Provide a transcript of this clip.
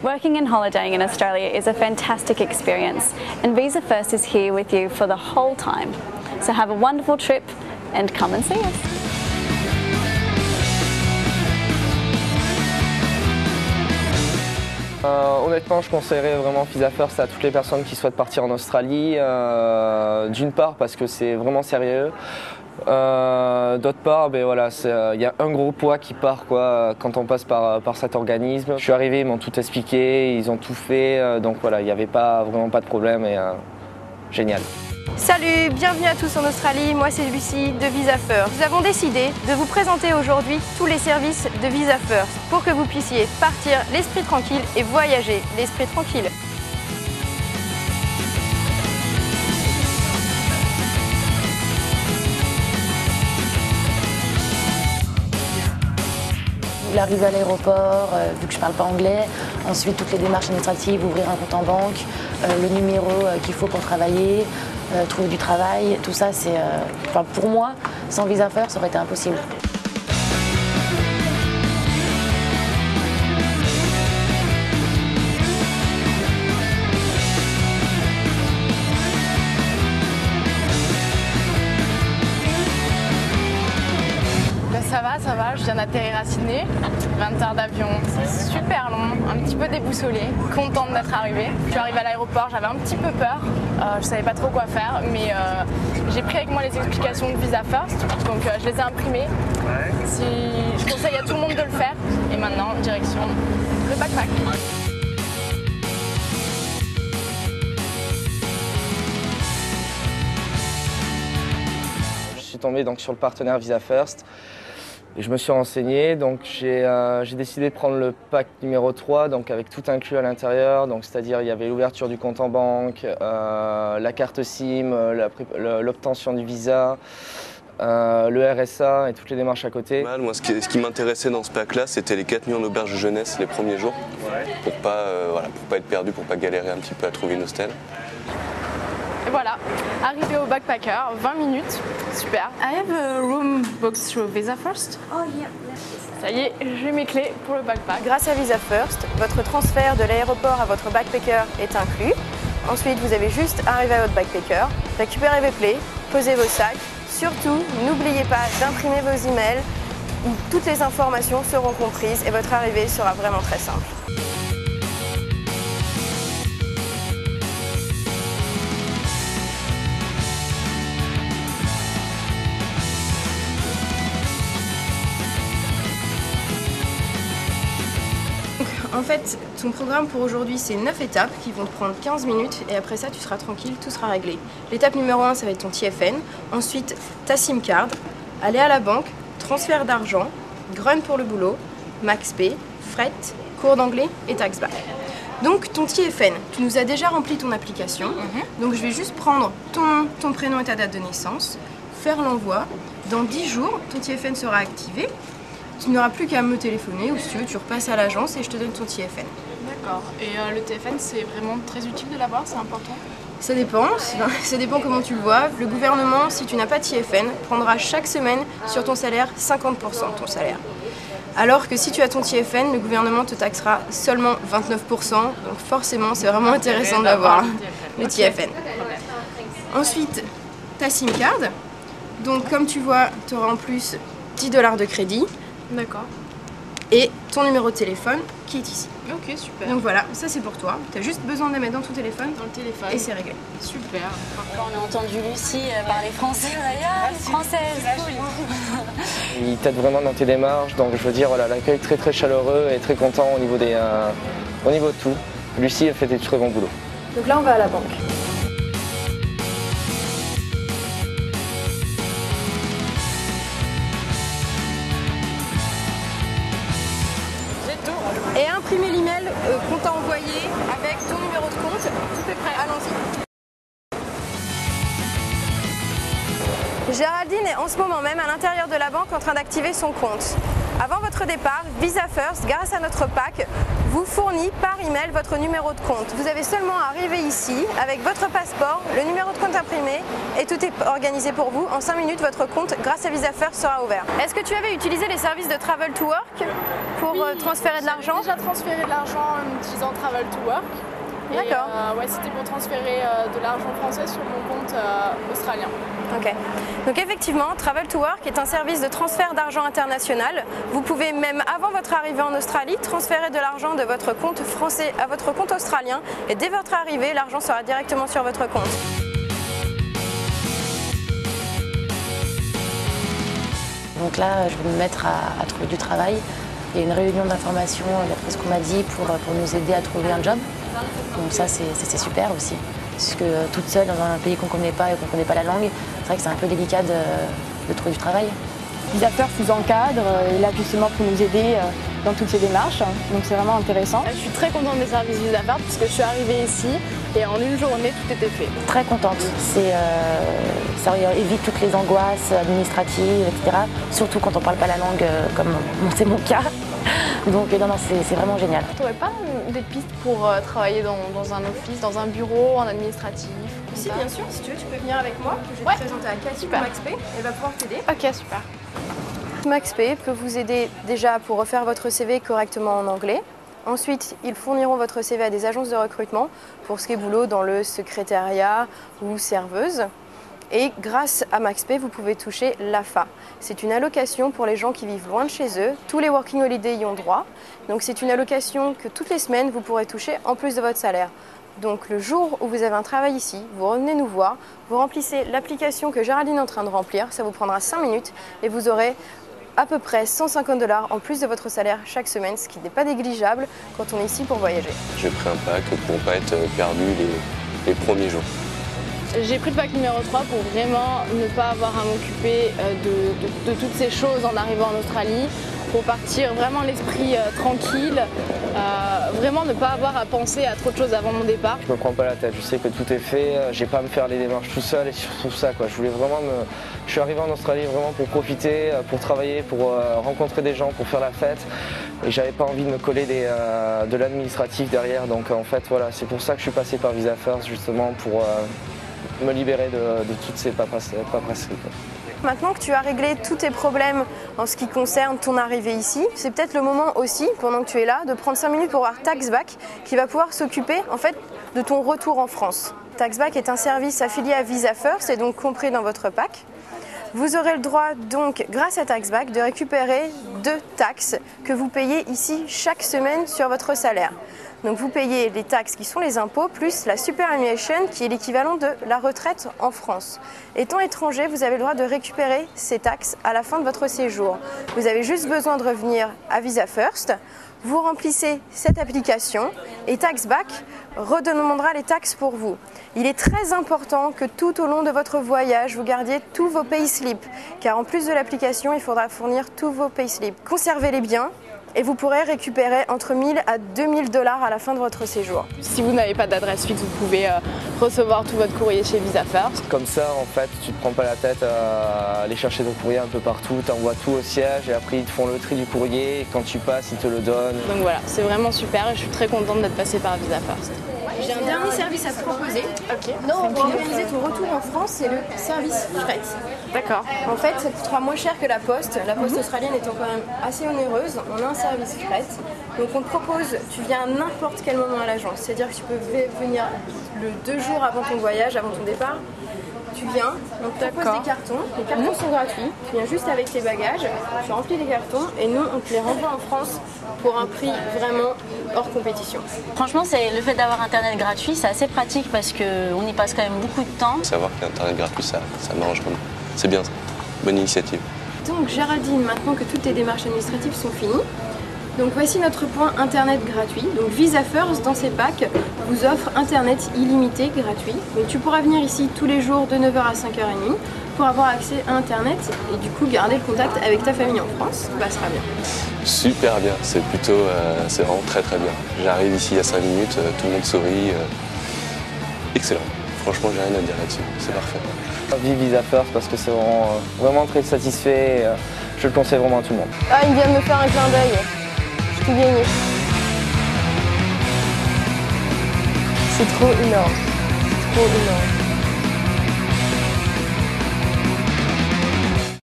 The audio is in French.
Working and holidaying in Australia is a fantastic experience, and Visa First is here with you for the whole time. So have a wonderful trip and come and see us. Honnêtement, je conseillerais vraiment Visa First à toutes les personnes qui souhaitent partir en Australie. D'une part parce que c'est vraiment sérieux. D'autre part, ben voilà, y a un gros poids qui part quand on passe par cet organisme. Je suis arrivé, ils m'ont tout expliqué, ils ont tout fait, donc voilà, il n'y avait vraiment pas de problème et génial. Salut, bienvenue à tous en Australie, moi c'est Lucie de Visa First. Nous avons décidé de vous présenter aujourd'hui tous les services de Visa First pour que vous puissiez partir l'esprit tranquille et voyager l'esprit tranquille. L'arrivée à l'aéroport, vu que je ne parle pas anglais, ensuite toutes les démarches administratives, ouvrir un compte en banque, le numéro qu'il faut pour travailler, trouver du travail, tout ça c'est, pour moi, sans Visa First, ça aurait été impossible. Ça va, je viens d'atterrir à Sydney, 20 heures d'avion, c'est super long, un petit peu déboussolée, contente d'être arrivée. Je suis arrivée à l'aéroport, j'avais un petit peu peur, je savais pas trop quoi faire, mais j'ai pris avec moi les explications de Visa First, donc je les ai imprimées. Je conseille à tout le monde de le faire, et maintenant, direction le backpack. Je suis tombé donc sur le partenaire Visa First. Et je me suis renseigné, donc j'ai décidé de prendre le pack numéro 3, donc avec tout inclus à l'intérieur, c'est-à-dire il y avait l'ouverture du compte en banque, la carte SIM, l'obtention du visa, le RSA et toutes les démarches à côté. Moi, ce qui m'intéressait dans ce pack-là, c'était les 4 nuits en auberge de jeunesse les premiers jours, pour pas être perdu, pour pas galérer un petit peu à trouver une hostel. Et voilà, arrivé au backpacker, 20 minutes, super. I have a room booked through Visa First. Oh yeah. Ça y est, j'ai mes clés pour le backpack. Grâce à Visa First, votre transfert de l'aéroport à votre backpacker est inclus. Ensuite, vous avez juste à arriver à votre backpacker, récupérer vos clés, poser vos sacs. Surtout, n'oubliez pas d'imprimer vos emails où toutes les informations seront comprises et votre arrivée sera vraiment très simple. En fait, ton programme pour aujourd'hui, c'est 9 étapes qui vont te prendre 15 minutes et après ça, tu seras tranquille, tout sera réglé. L'étape numéro 1, ça va être ton TFN. Ensuite, ta SIM card, aller à la banque, transfert d'argent, grunt pour le boulot, MaxP, fret, cours d'anglais et tax back. Donc, ton TFN, tu nous as déjà rempli ton application. Donc, je vais juste prendre ton nom, ton prénom et ta date de naissance, faire l'envoi. Dans 10 jours, ton TFN sera activé. Tu n'auras plus qu'à me téléphoner ou si tu veux, tu repasses à l'agence et je te donne ton TFN. D'accord. Et le TFN, c'est vraiment très utile de l'avoir, c'est important? Ça dépend comment tu le vois. Le gouvernement, si tu n'as pas de TFN, prendra chaque semaine sur ton salaire 50% de ton salaire. Alors que si tu as ton TFN, le gouvernement te taxera seulement 29%. Donc forcément, c'est vraiment intéressant d'avoir le TFN. Ensuite, ta SIM card. Donc comme tu vois, tu auras en plus 10 $ de crédit. D'accord. Et ton numéro de téléphone qui est ici. Ok, super. Donc voilà, ça c'est pour toi. Tu as juste besoin de les mettre dans ton téléphone. Dans le téléphone. Et c'est réglé. Super. On a entendu Lucie parler français. Française. Il t'aide vraiment dans tes démarches, donc je veux dire, voilà, l'accueil très très chaleureux et très content au niveau de tout. Lucie, elle fait du très bon boulot. Donc là on va à la banque. Et imprimer l'email qu'on t'a envoyé avec ton numéro de compte. Tout est prêt, allons-y. Géraldine est en ce moment même à l'intérieur de la banque en train d'activer son compte. Avant votre départ, Visa First, grâce à notre pack, vous fournit par email votre numéro de compte. Vous avez seulement à arriver ici avec votre passeport, le numéro de compte imprimé et tout est organisé pour vous. En 5 minutes, votre compte, grâce à Visa First, sera ouvert. Est-ce que tu avais utilisé les services de Travel to Work pour transférer de l'argent? J'ai déjà transféré de l'argent en utilisant Travel to Work. D'accord. Ouais, c'était pour transférer de l'argent français sur mon compte australien. Ok. Donc effectivement, Travel to Work est un service de transfert d'argent international. Vous pouvez même avant votre arrivée en Australie transférer de l'argent de votre compte français à votre compte australien et dès votre arrivée, l'argent sera directement sur votre compte. Donc là, je vais me mettre à trouver du travail. Il y a une réunion d'information, d'après ce qu'on m'a dit, pour nous aider à trouver un job. Donc ça, c'est super aussi. Parce que toute seule, dans un pays qu'on ne connaît pas et qu'on ne connaît pas la langue, c'est vrai que c'est un peu délicat de trouver du travail. Visa First nous encadre, est là justement pour nous aider dans toutes ces démarches. Donc c'est vraiment intéressant. Je suis très contente des services Visa First parce que je suis arrivée ici et en une journée, tout était fait. Très contente. Ça évite toutes les angoisses administratives, etc. Surtout quand on ne parle pas la langue, comme c'est mon cas. Donc non, c'est vraiment génial. Tu n'aurais pas des pistes pour travailler dans un office, dans un bureau, en administratif? Si, bien sûr, si tu veux, tu peux venir avec moi. Je vais te présenter à Cathy pour MaxP. Elle va pouvoir t'aider. Ok, super. MaxP peut vous aider déjà pour refaire votre CV correctement en anglais. Ensuite, ils fourniront votre CV à des agences de recrutement pour ce qui est boulot dans le secrétariat ou serveuse. Et grâce à MaxP, vous pouvez toucher l'AFA. C'est une allocation pour les gens qui vivent loin de chez eux. Tous les Working Holiday y ont droit. Donc c'est une allocation que toutes les semaines, vous pourrez toucher en plus de votre salaire. Donc le jour où vous avez un travail ici, vous revenez nous voir, vous remplissez l'application que Géraldine est en train de remplir, ça vous prendra 5 minutes et vous aurez à peu près 150 $ en plus de votre salaire chaque semaine, ce qui n'est pas négligeable quand on est ici pour voyager. J'ai pris un pack pour ne pas être perdu les premiers jours. J'ai pris le pack numéro 3 pour vraiment ne pas avoir à m'occuper de toutes ces choses en arrivant en Australie, pour partir vraiment l'esprit tranquille, vraiment ne pas avoir à penser à trop de choses avant mon départ. Je me prends pas la tête, je sais que tout est fait, j'ai pas à me faire les démarches tout seul et surtout ça quoi. Je suis arrivé en Australie vraiment pour profiter, pour travailler, pour rencontrer des gens, pour faire la fête et j'avais pas envie de me coller de l'administratif derrière, donc en fait voilà, c'est pour ça que je suis passé par Visa First justement pour me libérer de toutes ces paperasseries. Maintenant que tu as réglé tous tes problèmes en ce qui concerne ton arrivée ici, c'est peut-être le moment aussi, pendant que tu es là, de prendre 5 minutes pour voir Taxback qui va pouvoir s'occuper en fait de ton retour en France. Taxback est un service affilié à Visa First et donc compris dans votre pack. Vous aurez le droit donc, grâce à Taxback, de récupérer 2 taxes que vous payez ici chaque semaine sur votre salaire. Donc vous payez les taxes qui sont les impôts plus la superannuation qui est l'équivalent de la retraite en France. Étant étranger, vous avez le droit de récupérer ces taxes à la fin de votre séjour. Vous avez juste besoin de revenir à Visa First, vous remplissez cette application et Taxback redemandera les taxes pour vous. Il est très important que tout au long de votre voyage, vous gardiez tous vos payslips, car en plus de l'application, il faudra fournir tous vos payslips. Conservez-les bien. Et vous pourrez récupérer entre 1 000 à 2 000 $ à la fin de votre séjour. Si vous n'avez pas d'adresse fixe, vous pouvez recevoir tout votre courrier chez Visa First. Comme ça, en fait, tu te prends pas la tête à aller chercher ton courrier un peu partout, tu envoies tout au siège et après ils te font le tri du courrier et quand tu passes, ils te le donnent. Donc voilà, c'est vraiment super et je suis très contente d'être passée par Visa First. J'ai un dernier service à te proposer. Pour organiser ton retour en France, c'est le service fret. D'accord. En fait, ça coûtera moins cher que la poste. La poste australienne étant quand même assez onéreuse, on a un service fret. Donc on te propose, tu viens à n'importe quel moment à l'agence. C'est-à-dire que tu peux venir le 2 jours avant ton voyage, avant ton départ. Tu viens, on te propose des cartons. Les cartons sont gratuits. Tu viens juste avec tes bagages, tu remplis les cartons et nous, on te les renvoie en France pour un prix vraiment hors compétition. Franchement, c'est le fait d'avoir Internet gratuit, c'est assez pratique parce qu'on y passe quand même beaucoup de temps. Savoir qu'il y a Internet gratuit, ça m'arrange vraiment. C'est bien ça. Bonne initiative. Donc Géraldine, maintenant que toutes tes démarches administratives sont finies, donc voici notre point Internet gratuit. Donc Visa First, dans ses packs, vous offre Internet illimité gratuit. Donc tu pourras venir ici tous les jours de 9h à 5h30 pour avoir accès à Internet et du coup garder le contact avec ta famille en France. Ça sera bien. Super bien, c'est vraiment très très bien. J'arrive ici il y a 5 minutes, tout le monde sourit. Excellent. Franchement, j'ai rien à dire là-dessus, c'est parfait. Vive Visa First parce que c'est vraiment très satisfait. Je le conseille vraiment à tout le monde. Ah, il vient de me faire un clin d'œil. Je t'ai gagné. C'est trop énorme. Trop énorme.